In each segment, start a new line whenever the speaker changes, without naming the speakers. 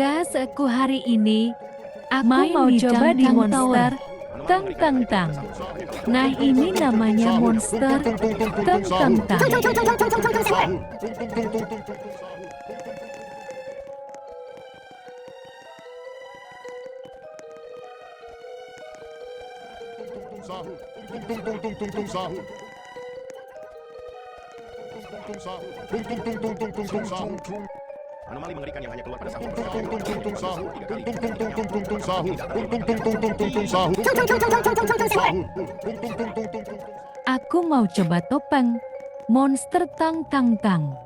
Tugasku hari ini, aku mau coba di monster. Tang tang tang. Nah ini namanya monster. Tang tang tang.
Anomali mengerikan yang hanya keluar pada sahur.
Aku mau coba topeng. Monster tang tang tang.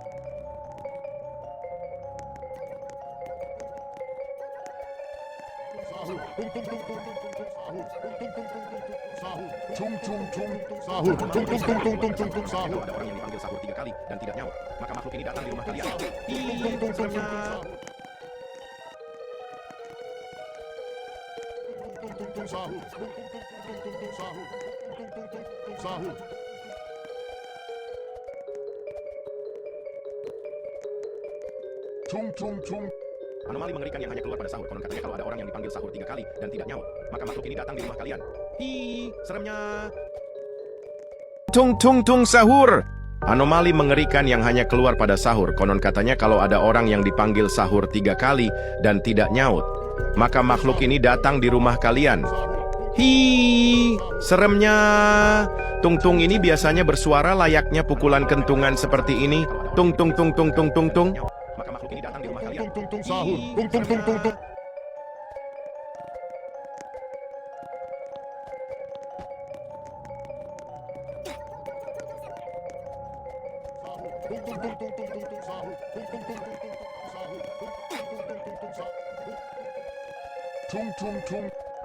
Kalau ada orang yang dipanggil sahur 3 kali dan tidak nyaut, maka makhluk ini datang di rumah kalian. Ih, seremnya. Anomali mengerikan yang hanya keluar pada sahur. Konon katanya kalau ada orang yang dipanggil sahur 3 kali dan tidak nyaut, maka makhluk ini datang di rumah kalian. Ih, seremnya.
Tung tung tung sahur. Anomali mengerikan yang hanya keluar pada sahur. Konon katanya kalau ada orang yang dipanggil sahur 3 kali dan tidak nyaut, maka makhluk ini datang di rumah kalian. Hi, seremnya. Tung tung ini biasanya bersuara layaknya pukulan kentungan seperti ini. Tung tung tung tung tung tung tung.
Maka makhluk ini datang di rumah kalian.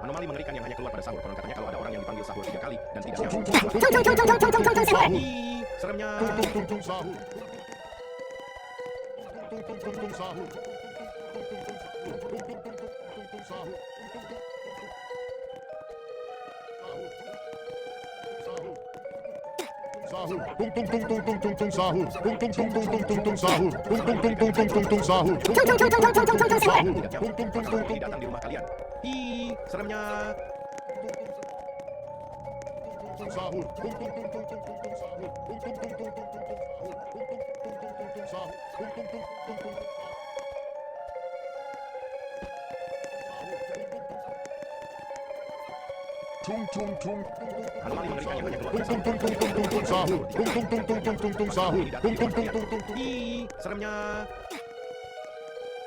Anomali mengerikan yang hanya keluar pada sahur. Konon katanya kalau ada orang yang dipanggil sahur 3 kali dan tidak nyaut. Ih, seremnya. Ini datang di rumah kalian. Ih, seremnya. Anomali mengerikan yang hanya keluar pada sahur. Ih, seremnya.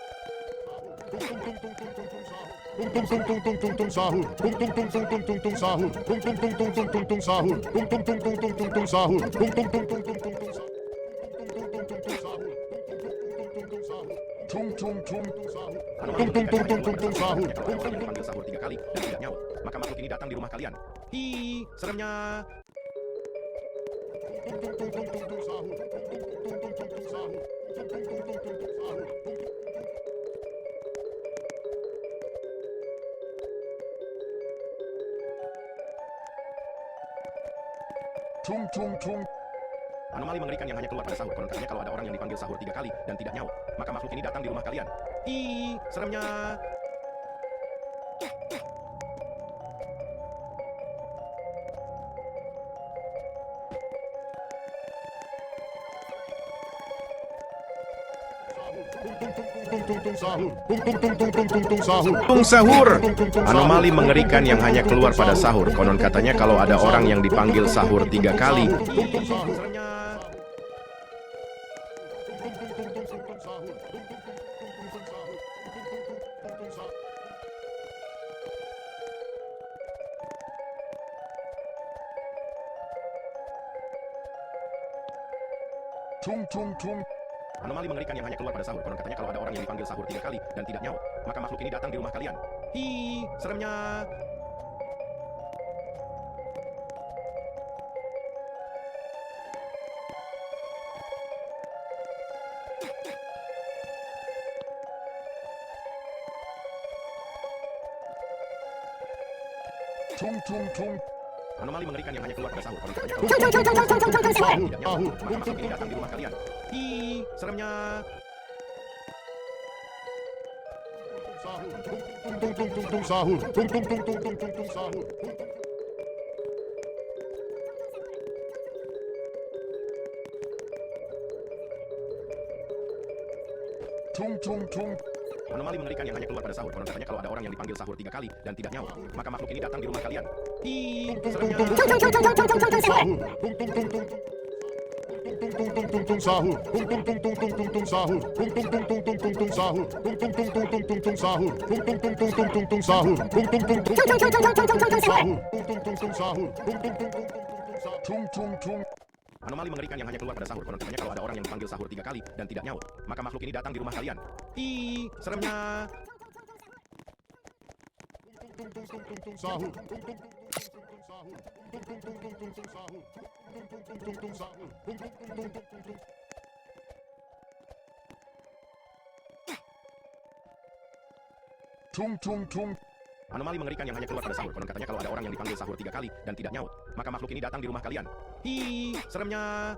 Anomali mengerikan yang hanya keluar pada sahur. Kalau ada orang yang dipanggil sahur 3 kali dan tidak nyaut, maka makhluk ini datang di rumah kalian. Hi, seremnya. Anomali mengerikan yang hanya keluar pada sahur. Konon katanya kalau ada orang yang dipanggil sahur 3 kali dan tidak nyaut, maka makhluk ini datang di rumah kalian. Ih, seremnya.
Tung sahur. Anomali mengerikan yang hanya keluar pada sahur. Konon katanya kalau ada orang yang dipanggil sahur 3 kali.
Seremnya. Anomali mengerikan yang hanya keluar pada sahur. Konon katanya kalau ada orang yang dipanggil sahur 3 kali dan tidak nyaut, maka makhluk ini datang di rumah kalian. Hi, seremnya. Anomali mengerikan yang hanya keluar pada sahur. Konon katanya kalau tidak nyaut, maka makhluk ini datang di rumah kalian. Hi, seremnya.
sahur. Tung sahur. Tung.
Anomali mengerikan yang hanya keluar pada sahur. Konon katanya kalau ada orang yang dipanggil sahur 3 kali dan tidak nyaut, maka makhluk ini datang di rumah kalian. Hi, seremnya.
Sahur. Tung sahur. Sahur. Tung.
Anomali mengerikan yang hanya keluar pada sahur. Konon katanya kalau ada orang yang dipanggil sahur 3 kali dan tidak nyaut, maka makhluk ini datang di rumah kalian. Hi, seremnya.
Sahur. Tung.
Anomali mengerikan yang hanya keluar pada sahur. Konon katanya kalau ada orang yang dipanggil sahur 3 kali dan tidak nyaut, maka makhluk ini datang di rumah kalian. Hi, seremnya.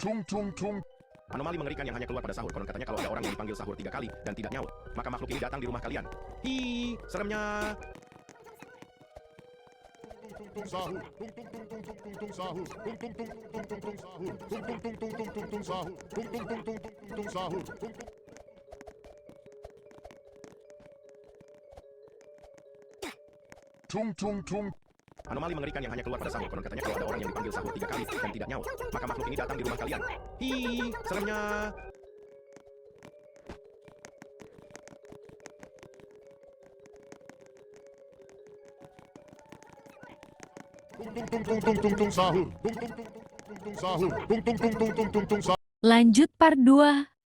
Tung.
Anomali mengerikan yang hanya keluar pada sahur. Konon katanya kalau ada orang yang dipanggil sahur 3 kali dan tidak nyaut, maka makhluk ini datang di rumah kalian. Hi, seremnya.
Tung.
Anomali mengerikan yang hanya keluar pada sahur. Konon katanya kalau ada orang yang dipanggil sahur 3 kali dan tidak nyaut, maka makhluk ini datang di rumah kalian. Hi, seremnya.
Sahur.
Lanjut part 2.